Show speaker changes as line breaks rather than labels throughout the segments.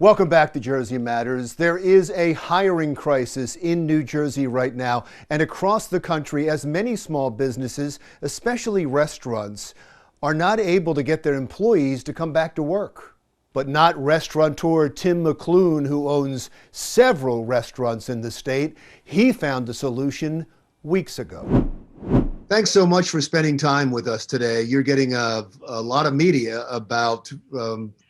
Welcome back to Jersey Matters. There is a hiring crisis in New Jersey right now and across the country as many small businesses, especially restaurants, are not able to get their employees to come back to work. But not restaurateur Tim McCloone, who owns several restaurants in the state. He found a solution weeks ago. Thanks so much for spending time with us today. You're getting a lot of media about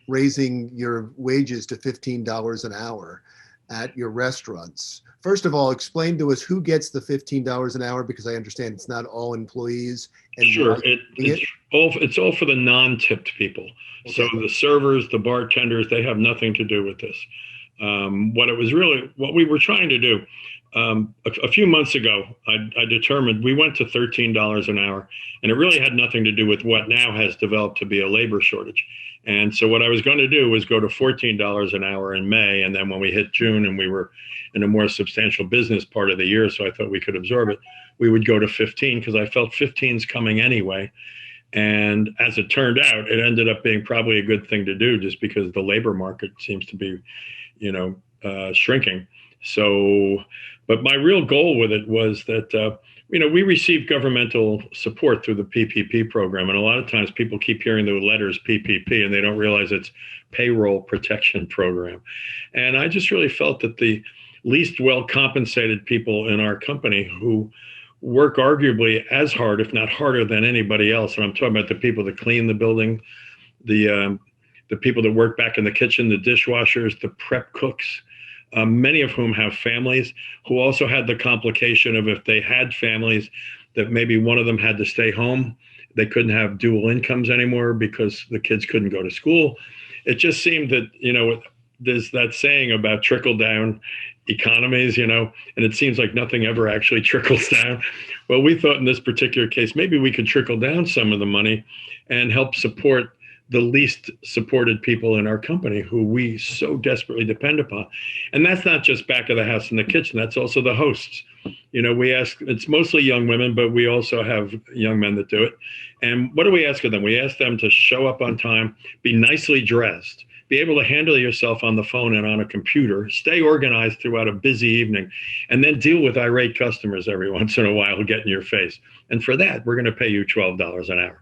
raising your wages to $15 an hour at your restaurants. First of all, explain to us who gets the $15 an hour, because I understand it's not all employees. And
sure, it's all for the non-tipped people. Okay. So the servers, the bartenders, they have nothing to do with this. What we were trying to do a few months ago, I determined we went to $13 an hour, and it really had nothing to do with what now has developed to be a labor shortage. And so what I was going to do was go to $14 an hour in May. And then when we hit June and we were in a more substantial business part of the year, so I thought we could absorb it, we would go to 15 because I felt 15's coming anyway. And as it turned out, it ended up being probably a good thing to do just because the labor market seems to be, shrinking. So, but my real goal with it was that, we received governmental support through the PPP program. And a lot of times people keep hearing the letters PPP and they don't realize it's Payroll Protection Program. And I just really felt that the least well compensated people in our company who work arguably as hard, if not harder than anybody else. And I'm talking about the people that clean the building, the people that work back in the kitchen, the dishwashers, the prep cooks, many of whom have families, who also had the complication of if they had families that maybe one of them had to stay home, they couldn't have dual incomes anymore because the kids couldn't go to school. It just seemed that, there's that saying about trickle down economies, and it seems like nothing ever actually trickles down. Well, we thought in this particular case, maybe we could trickle down some of the money and help support the least supported people in our company who we so desperately depend upon. And that's not just back of the house in the kitchen, that's also the hosts. We ask, it's mostly young women, but we also have young men that do it. And what do we ask of them? We ask them to show up on time, be nicely dressed, be able to handle yourself on the phone and on a computer, stay organized throughout a busy evening, and then deal with irate customers every once in a while who get in your face. And for that, we're going to pay you $12 an hour.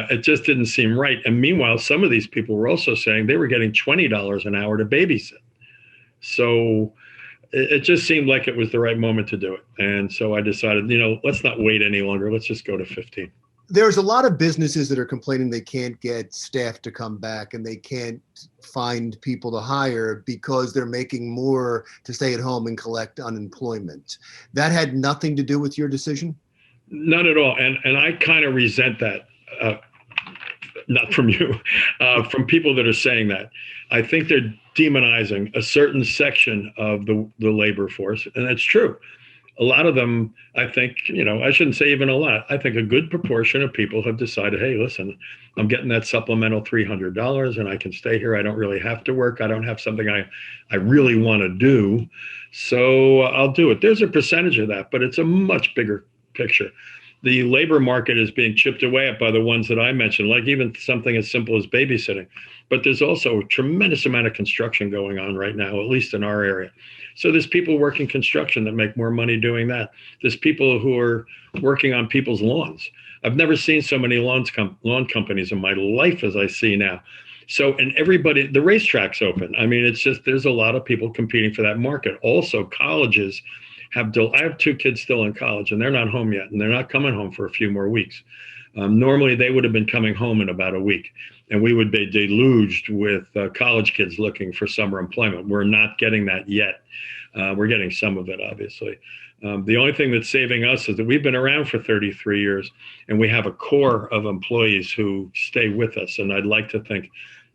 It just didn't seem right. And meanwhile, some of these people were also saying they were getting $20 an hour to babysit. So it just seemed like it was the right moment to do it. And so I decided, let's not wait any longer. Let's just go to 15.
There's a lot of businesses that are complaining they can't get staff to come back and they can't find people to hire because they're making more to stay at home and collect unemployment. That had nothing to do with your decision?
Not at all. And I kind of resent that, not from you, from people that are saying that. I think they're demonizing a certain section of the labor force, and that's true. A lot of them, I think, I shouldn't say even a lot. I think a good proportion of people have decided, hey, listen, I'm getting that supplemental $300 and I can stay here. I don't really have to work. I don't have something I really want to do. So I'll do it. There's a percentage of that, but it's a much bigger picture. The labor market is being chipped away at by the ones that I mentioned, like even something as simple as babysitting. But there's also a tremendous amount of construction going on right now, at least in our area. So there's people working construction that make more money doing that. There's people who are working on people's lawns. I've never seen so many lawn companies in my life as I see now. So, and everybody, the racetrack's open. I mean, it's just, there's a lot of people competing for that market. Also, colleges I have two kids still in college and they're not home yet, and they're not coming home for a few more weeks. Normally they would have been coming home in about a week, and we would be deluged with college kids looking for summer employment. We're not getting that yet. We're getting some of it, obviously. The only thing that's saving us is that we've been around for 33 years and we have a core of employees who stay with us. And I'd like to think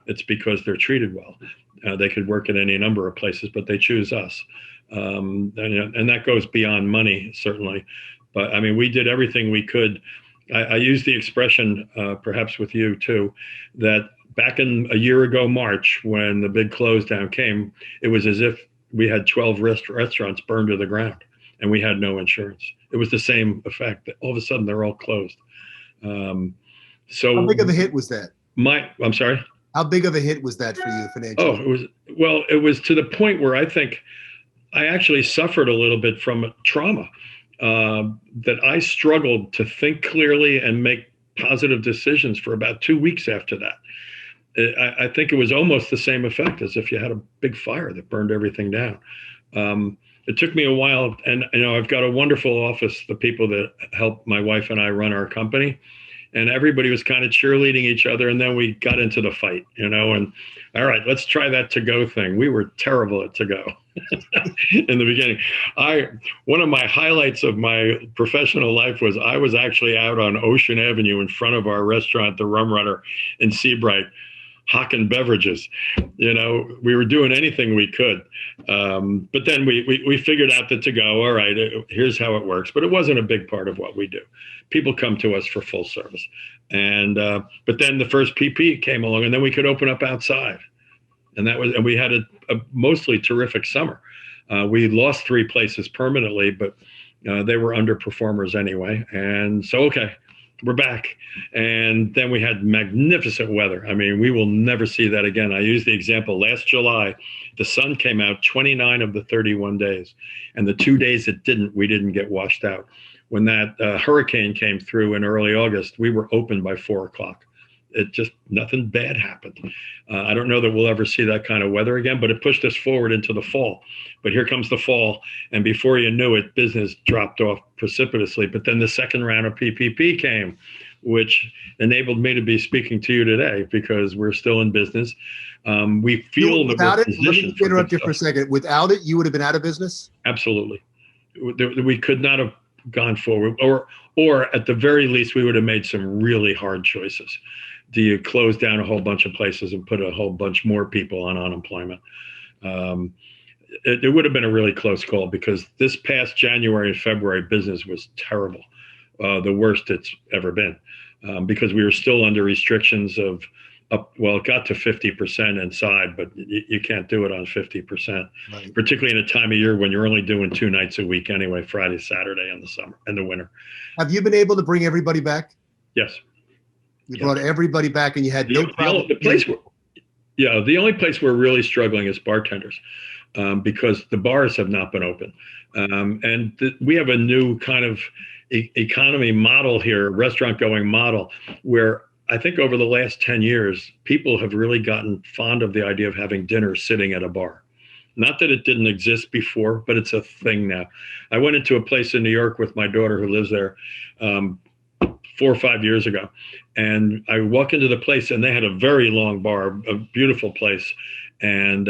it's because they're treated well. They could work at any number of places, but they choose us. And that goes beyond money, certainly. But I mean, we did everything we could. I use the expression, perhaps with you too, that back in a year ago, March, when the big close down came, it was as if we had 12 restaurants burned to the ground and we had no insurance. It was the same effect that all of a sudden they're all closed. So
how big of a hit was that?
I'm sorry?
How big of a hit was that for you financially?
It was to the point where I think I actually suffered a little bit from trauma, that I struggled to think clearly and make positive decisions for about 2 weeks after that. I think it was almost the same effect as if you had a big fire that burned everything down. It took me a while, and I've got a wonderful office, the people that help my wife and I run our company, and everybody was kind of cheerleading each other, and then we got into the fight, and all right, let's try that to-go thing. We were terrible at to-go in the beginning. One of my highlights of my professional life was I was actually out on Ocean Avenue in front of our restaurant, the Rum Runner in Seabright, hawking beverages. We were doing anything we could. But then we figured out that to-go, all right, here's how it works. But it wasn't a big part of what we do. People come to us for full service. But then the first PP came along, and then we could open up outside. And we had a mostly terrific summer. We lost 3 places permanently, but they were underperformers anyway. And so, okay, we're back. And then we had magnificent weather. I mean, we will never see that again. I use the example last July, the sun came out 29 of the 31 days. And the 2 days it didn't, we didn't get washed out. When that hurricane came through in early August, we were open by 4 o'clock. Nothing bad happened. I don't know that we'll ever see that kind of weather again, but it pushed us forward into the fall. But here comes the fall, and before you knew it, business dropped off precipitously. But then the second round of PPP came, which enabled me to be speaking to you today because we're still in business. We feel
without it. Let me interrupt you for a second. Without it, you would have been out of business?
Absolutely. We could not have gone forward, or at the very least, we would have made some really hard choices. Do you close down a whole bunch of places and put a whole bunch more people on unemployment? It would have been a really close call because this past January and February business was terrible, the worst it's ever been, because we were still under restrictions of it got to 50% inside, but you can't do it on 50%, right. Particularly in a time of year when you're only doing 2 nights a week anyway, Friday, Saturday in the summer and the winter.
Have you been able to bring everybody back?
Yes.
You brought everybody back, and you had no problem.
The only place we're really struggling is bartenders, because the bars have not been open. We have a new kind of economy model here, restaurant going model, where I think over the last 10 years, people have really gotten fond of the idea of having dinner sitting at a bar. Not that it didn't exist before, but it's a thing now. I went into a place in New York with my daughter who lives there 4 or 5 years ago. And I walk into the place, and they had a very long bar, a beautiful place. And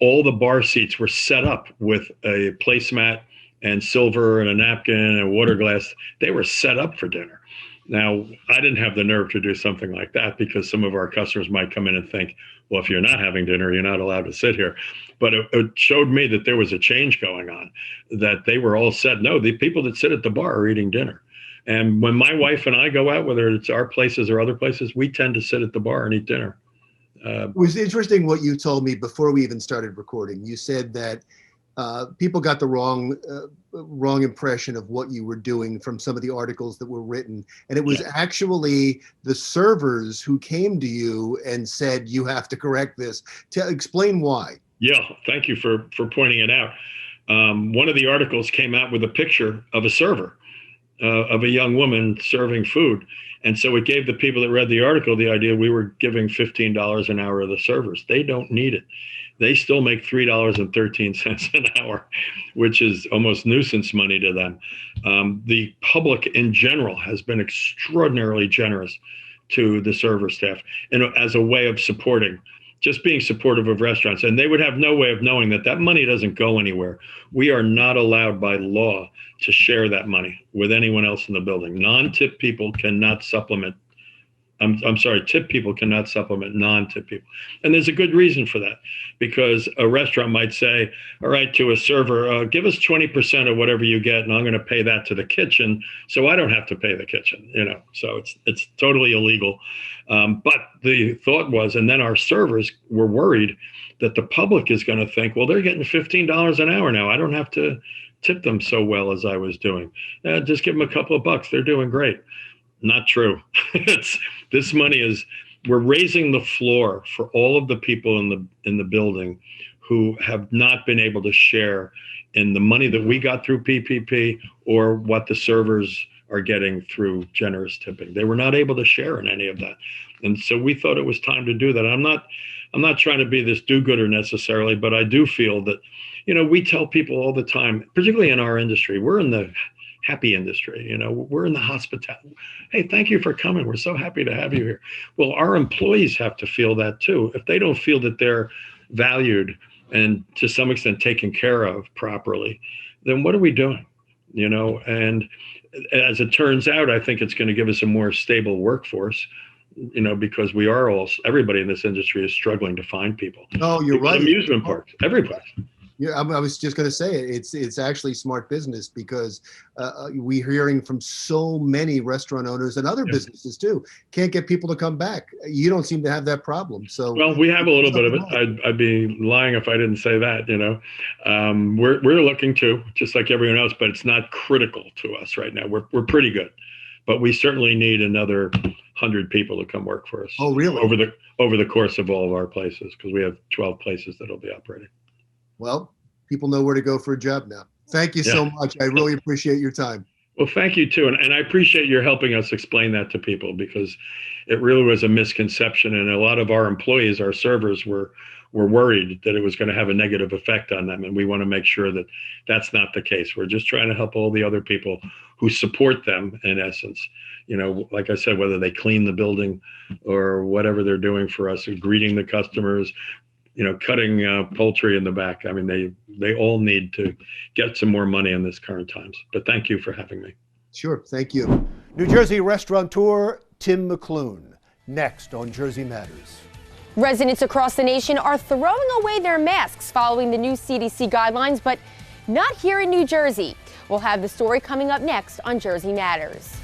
all the bar seats were set up with a placemat and silver and a napkin and a water glass. They were set up for dinner. Now, I didn't have the nerve to do something like that because some of our customers might come in and think, well, if you're not having dinner, you're not allowed to sit here. But it showed me that there was a change going on, that they were all set. No, the people that sit at the bar are eating dinner. And when my wife and I go out, whether it's our places or other places, we tend to sit at the bar and eat dinner.
It was interesting what you told me before we even started recording. You said that people got the wrong impression of what you were doing from some of the articles that were written. And it was actually the servers who came to you and said, you have to correct this. Explain why.
Yeah, thank you for pointing it out. One of the articles came out with a picture of a server, of a young woman serving food. And so it gave the people that read the article the idea we were giving $15 an hour to the servers. They don't need it. They still make $3.13 an hour, which is almost nuisance money to them. The public in general has been extraordinarily generous to the server staff, and as a way of supporting, just being supportive of restaurants. And they would have no way of knowing that that money doesn't go anywhere. We are not allowed by law to share that money with anyone else in the building. Non-tip people cannot supplement. I'm sorry, tip people cannot supplement non-tip people. And there's a good reason for that, because a restaurant might say, all right, to a server, give us 20% of whatever you get, and I'm going to pay that to the kitchen, so I don't have to pay the kitchen, so it's totally illegal. But the thought was, and then our servers were worried that the public is going to think, well, they're getting $15 an hour now. I don't have to tip them so well as I was doing. Just give them a couple of bucks. They're doing great. Not true. This money is we're raising the floor for all of the people in the building who have not been able to share in the money that we got through PPP or what the servers are getting through generous tipping. They were not able to share in any of that. And so we thought it was time to do that. I'm not trying to be this do-gooder necessarily, but I do feel that, we tell people all the time, particularly in our industry, we're in the happy industry, we're in the hospitality. Hey, thank you for coming. We're so happy to have you here. Well, our employees have to feel that too. If they don't feel that they're valued and to some extent taken care of properly, then what are we doing? And as it turns out, I think it's going to give us a more stable workforce, because everybody in this industry is struggling to find people.
Oh, you're right.
Amusement parks, every place.
Yeah, I was just going to say it's actually smart business because we're hearing from so many restaurant owners and other businesses too. Can't get people to come back. You don't seem to have that problem. So
well, we have a little bit of it. I'd be lying if I didn't say that. We're looking to, just like everyone else, but it's not critical to us right now. We're pretty good, but we certainly need another 100 people to come work for us.
Oh, really?
Over the course of all of our places, because we have 12 places that'll be operating.
Well, people know where to go for a job now. Thank you so much. I really appreciate your time.
Well, thank you too. And I appreciate your helping us explain that to people, because it really was a misconception. And a lot of our employees, our servers, were worried that it was going to have a negative effect on them. And we want to make sure that that's not the case. We're just trying to help all the other people who support them, in essence. Like I said, whether they clean the building or whatever they're doing for us, or greeting the customers, cutting poultry in the back. I mean, they all need to get some more money in this current times. But thank you for having me.
Sure. Thank you. New Jersey restaurateur Tim McCloone, next on Jersey Matters.
Residents across the nation are throwing away their masks following the new CDC guidelines, but not here in New Jersey. We'll have the story coming up next on Jersey Matters.